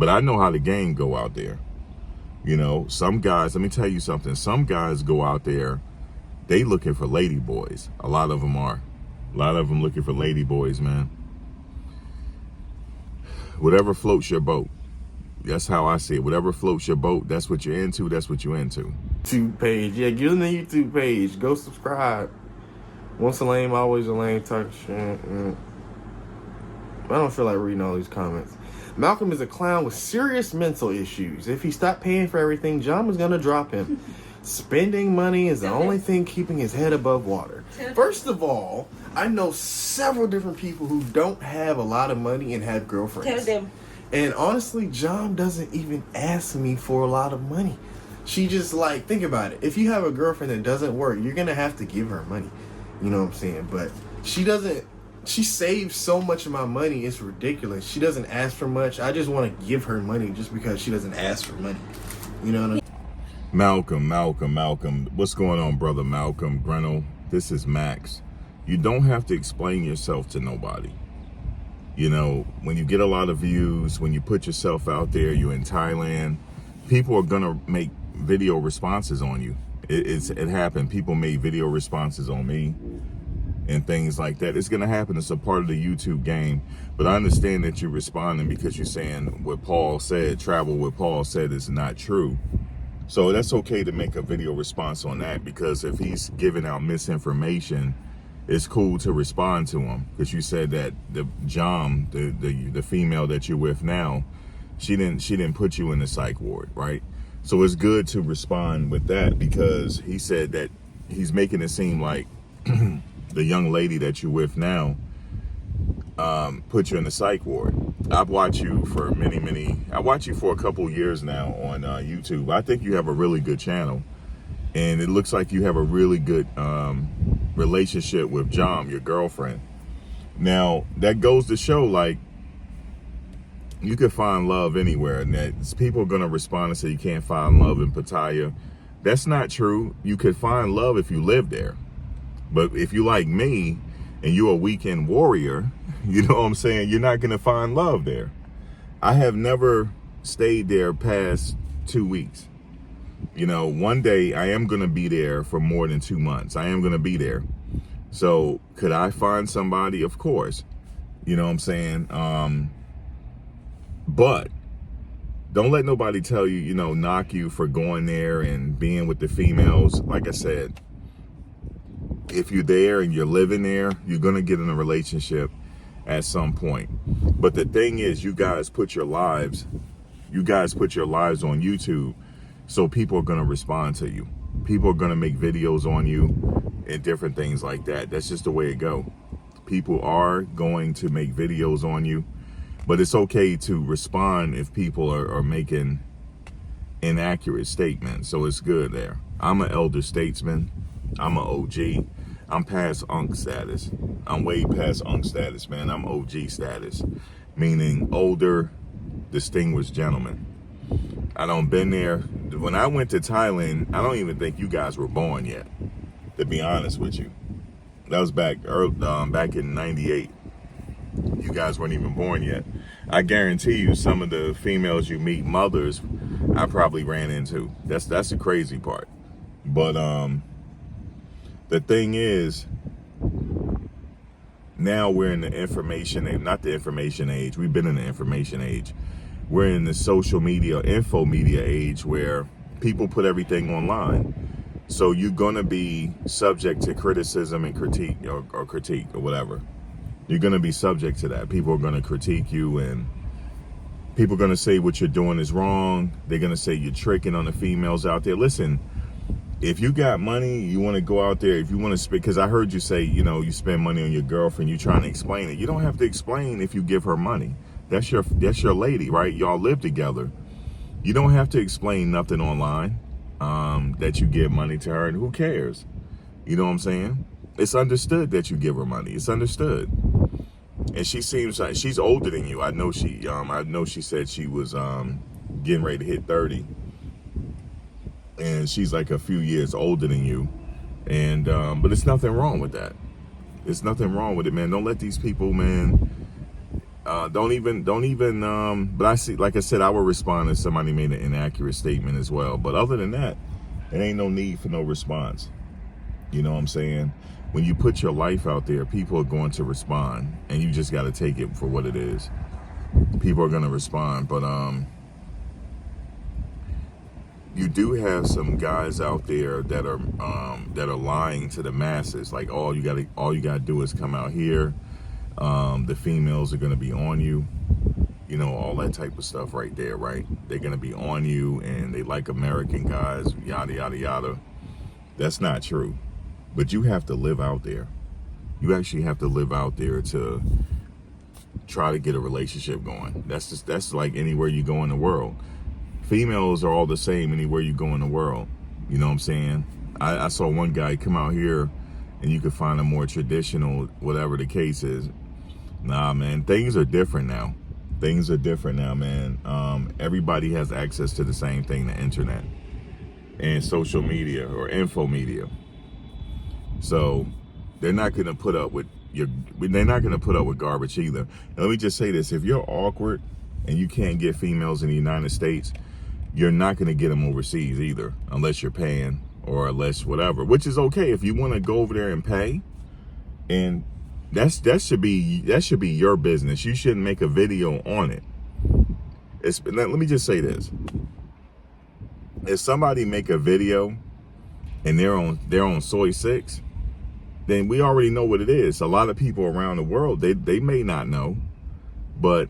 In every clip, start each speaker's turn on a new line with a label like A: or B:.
A: But I know how the game go out there. You know, some guys, let me tell you something. Some guys go out there, they looking for lady boys. A lot of them are. A lot of them looking for lady boys, man. Whatever floats your boat. That's how I see it. Whatever floats your boat, that's what you're into. That's what you're into.
B: YouTube page. Yeah, get on the YouTube page. Go subscribe. Once a lame, always a lame. Talk shit. I don't feel like reading all these comments. Malcolm is a clown with serious mental issues. If he stopped paying for everything, John was going to drop him. Spending money is the only thing keeping his head above water. First of all, I know several different people who don't have a lot of money and have girlfriends.
C: Tell them.
B: And honestly, John doesn't even ask me for a lot of money. She just like, think about it. If you have a girlfriend that doesn't work, you're going to have to give her money. You know what I'm saying? But she doesn't. She saves so much of my money, it's ridiculous. She doesn't ask for much. I just want to give her money just because she doesn't ask for money. You know what I mean?
A: Malcolm. What's going on, brother Malcolm Grinnell? This is Max. You don't have to explain yourself to nobody. You know, when you get a lot of views, when you put yourself out there, you're in Thailand, people are going to make video responses on you. It happened. People made video responses on me and things like that. It's going to happen. It's a part of the YouTube game. But I understand that you're responding because you're saying what Paul said, travel what Paul said is not true. So that's okay to make a video response on that, because if he's giving out misinformation, it's cool to respond to him. Because you said that the John, the female that you're with now, she didn't put you in the psych ward, right? So it's good to respond with that, because he said that he's making it seem like the young lady that you're with now put you in the psych ward. I've watched you for I watched you for a couple years now on YouTube. I think you have a really good channel, and it looks like you have a really good relationship with John, your girlfriend. Now, that goes to show, like, you can find love anywhere, and that people are going to respond and say you can't find love in Pattaya. That's not true. You could find love if you live there. But if you like me and you're a weekend warrior, you know what I'm saying, you're not going to find love there. I have never stayed there past 2 weeks. You know, one day I am going to be there for more than 2 months. I am going to be there. So could I find somebody? Of course. You know what I'm saying? But don't let nobody tell you, you know, knock you for going there and being with the females. Like I said, if you're there and you're living there, you're going to get in a relationship at some point. But the thing is, you guys put your lives on YouTube, so people are going to respond to you. People are going to make videos on you and different things like that. That's just the way it goes. People are going to make videos on you, but it's okay to respond if people are making inaccurate statements. So it's good there. I'm an elder statesman. I'm an OG. I'm past Unc status. I'm way past Unc status, man. I'm OG status, meaning older, distinguished gentleman. I done been there. When I went to Thailand, I don't even think you guys were born yet, to be honest with you. That was back in '98. You guys weren't even born yet. I guarantee you, some of the females you meet, mothers, I probably ran into. That's the crazy part. But the thing is, now we're in the information age, not the information age. We've been in the information age. We're in the social media, info media age, where people put everything online. So you're going to be subject to criticism and critique or whatever. You're going to be subject to that. People are going to critique you, and people are going to say what you're doing is wrong. They're going to say you're tricking on the females out there. Listen, if you got money, you want to go out there, if you want to spend, because I heard you say, you know, you spend money on your girlfriend, you're trying to explain it. You don't have to explain if you give her money. That's your lady, right? Y'all live together. You don't have to explain nothing online that you give money to her, and who cares? You know what I'm saying? It's understood that you give her money. It's understood. And she seems like she's older than you. I know she said she was getting ready to hit 30. And she's like a few years older than you. And but there's nothing wrong with that. There's nothing wrong with it, man. Don't let these people, man, Don't even. But I see, like I said, I would respond if somebody made an inaccurate statement as well. But other than that, it ain't no need for no response. You know what I'm saying? When you put your life out there, people are going to respond, and you just got to take it for what it is. People are going to respond, but you do have some guys out there that are lying to the masses. Like all you gotta do is come out here. The females are gonna be on you, you know, all that type of stuff right there, right? They're gonna be on you, and they like American guys, yada yada yada. That's not true, but you have to live out there. You actually have to live out there to try to get a relationship going. That's like anywhere you go in the world. Females are all the same anywhere you go in the world. You know what I'm saying? I saw one guy come out here, and you could find a more traditional, whatever the case is. Nah, man, things are different now. Things are different now, man. Everybody has access to the same thing, the internet and social media or info media. So they're not gonna put up with garbage either. And let me just say this: if you're awkward and you can't get females in the United States, you're not going to get them overseas either, unless you're paying or unless whatever, which is okay if you want to go over there and pay. And that should be your business. You shouldn't make a video on it. Let me just say this: if somebody make a video and they're on soy 6, then we already know what it is. A lot of people around the world, they may not know, but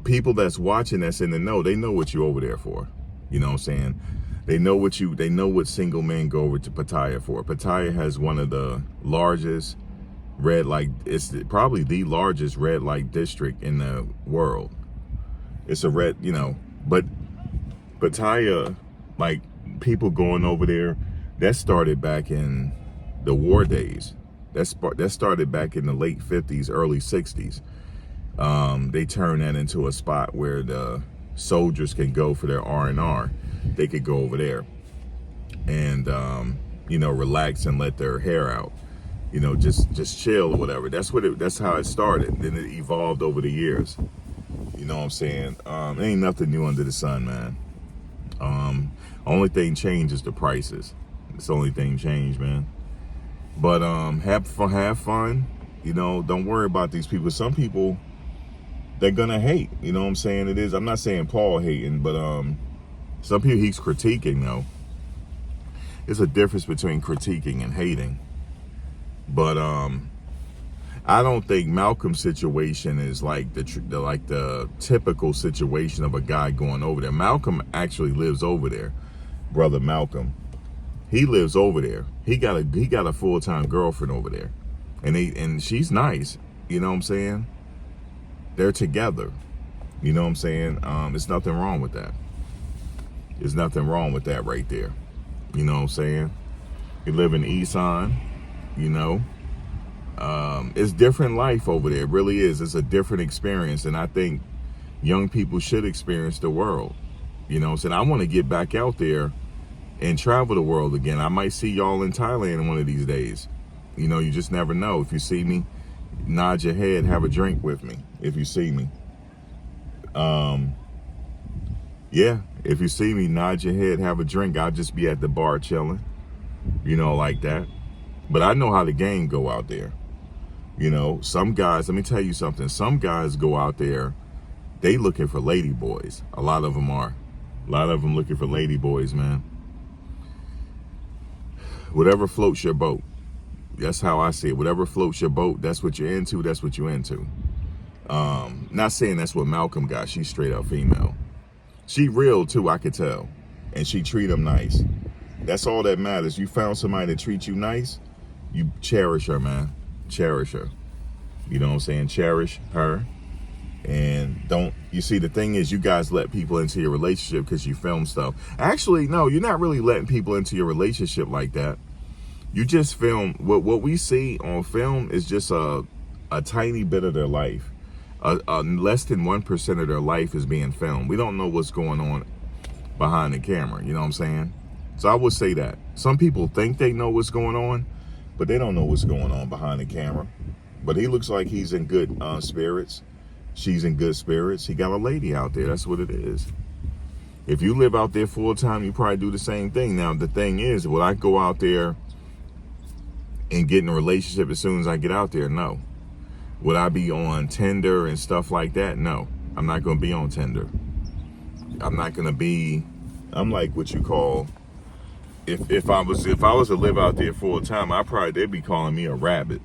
A: people that's watching, that's in the know, they know what you're over there for. You know what I'm saying? They know what single men go over to Pattaya for. Pattaya has one of the largest red light, it's probably the largest red light district in the world. It's a red, you know, but Pattaya, like people going over there, that started back in the war days. That started back in the late 50s, early 60s. They turned that into a spot where the soldiers can go for their R&R. They could go over there and, you know, relax and let their hair out, you know, just chill or whatever. That's how it started. Then it evolved over the years. You know what I'm saying? Ain't nothing new under the sun, man. Only thing changed is the prices. It's the only thing changed, man. But have fun. You know, don't worry about these people. Some people, they're gonna hate. You know what I'm saying? It is. I'm not saying Paul hating, but some people he's critiquing though. There's a difference between critiquing and hating. But I don't think Malcolm's situation is like the typical situation of a guy going over there. Malcolm actually lives over there, brother Malcolm. He lives over there. He got a full-time girlfriend over there, and she's nice. You know what I'm saying? They're together. You know what I'm saying? There's nothing wrong with that. There's nothing wrong with that right there. You know what I'm saying? You live in Isan, you know. It's different life over there. It really is. It's a different experience, and I think young people should experience the world. You know what I'm saying? I want to get back out there and travel the world again. I might see y'all in Thailand one of these days. You know, you just never know. If you see me, nod your head, have a drink with me if you see me. Yeah, if you see me, nod your head, have a drink. I'll just be at the bar chilling, you know, like that. But I know how the game go out there. You know, some guys, let me tell you something. Some guys go out there, they looking for lady boys. A lot of them are. A lot of them looking for lady boys, man. Whatever floats your boat. That's how I see it. Whatever floats your boat, that's what you're into, that's what you're into. Not saying that's what Malcolm got. She's straight up female. She real too, I could tell. And she treat them nice. That's all that matters. You found somebody that treats you nice, you cherish her, man. Cherish her. You know what I'm saying? Cherish her. And don't, you see, the thing is, you guys let people into your relationship because you film stuff. Actually, no, you're not really letting people into your relationship like that. You just film, what we see on film is just a tiny bit of their life. Less than 1% of their life is being filmed. We don't know what's going on behind the camera, you know what I'm saying? So I would say that. Some people think they know what's going on, but they don't know what's going on behind the camera. But he looks like he's in good spirits. she's in good spirits. He got a lady out there. That's what it is. If you live out there full time, you probably do the same thing. Now, the thing is, will I go out there and get in a relationship as soon as I get out there? No. Would I be on Tinder and stuff like that? No. I'm not going to be on Tinder. I'm not going to be, I'm like what you call, if I was to live out there full time, they'd be calling me a rabbit.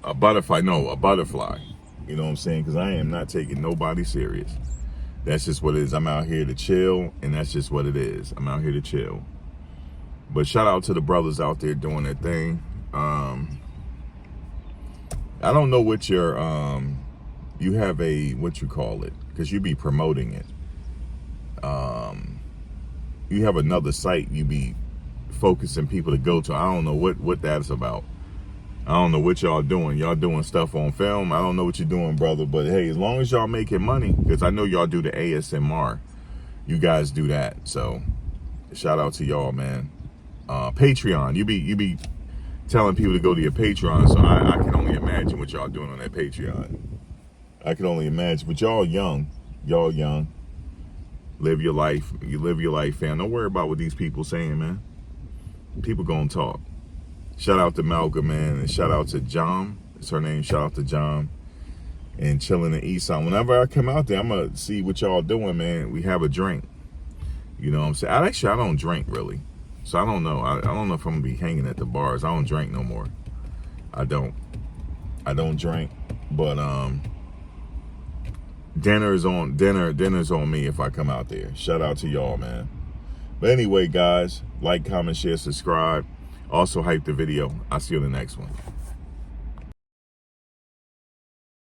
A: A butterfly. No, a butterfly. You know what I'm saying? Because I am not taking nobody serious. That's just what it is. I'm out here to chill, and that's just what it is. I'm out here to chill. But shout out to the brothers out there doing their thing. I don't know what your, you have a, what you call it, because you be promoting it. You have another site you be focusing people to go to. I don't know what that's about. I don't know what y'all doing. Y'all doing stuff on film. I don't know what you're doing, brother. But hey, as long as y'all making money, because I know y'all do the ASMR. You guys do that. So shout out to y'all, man. Patreon. You be telling people to go to your Patreon. So I can only imagine what y'all doing on that Patreon. I can only imagine. But y'all young. Y'all young. Live your life. You live your life, fam. Don't worry about what these people saying, man. People gonna talk. Shout out to Malcolm, man, and shout out to John. It's her name. Shout out to John. And chilling in East Side. Whenever I come out there, I'm gonna see what y'all doing, man. We have a drink. You know what I'm saying? I don't drink really, so I don't know. I don't know if I'm gonna be hanging at the bars. I don't drink no more. I don't drink, but dinner's on me if I come out there. Shout out to y'all, man. But anyway, guys, like, comment, share, subscribe. Also hype the video. I'll see you in the next one.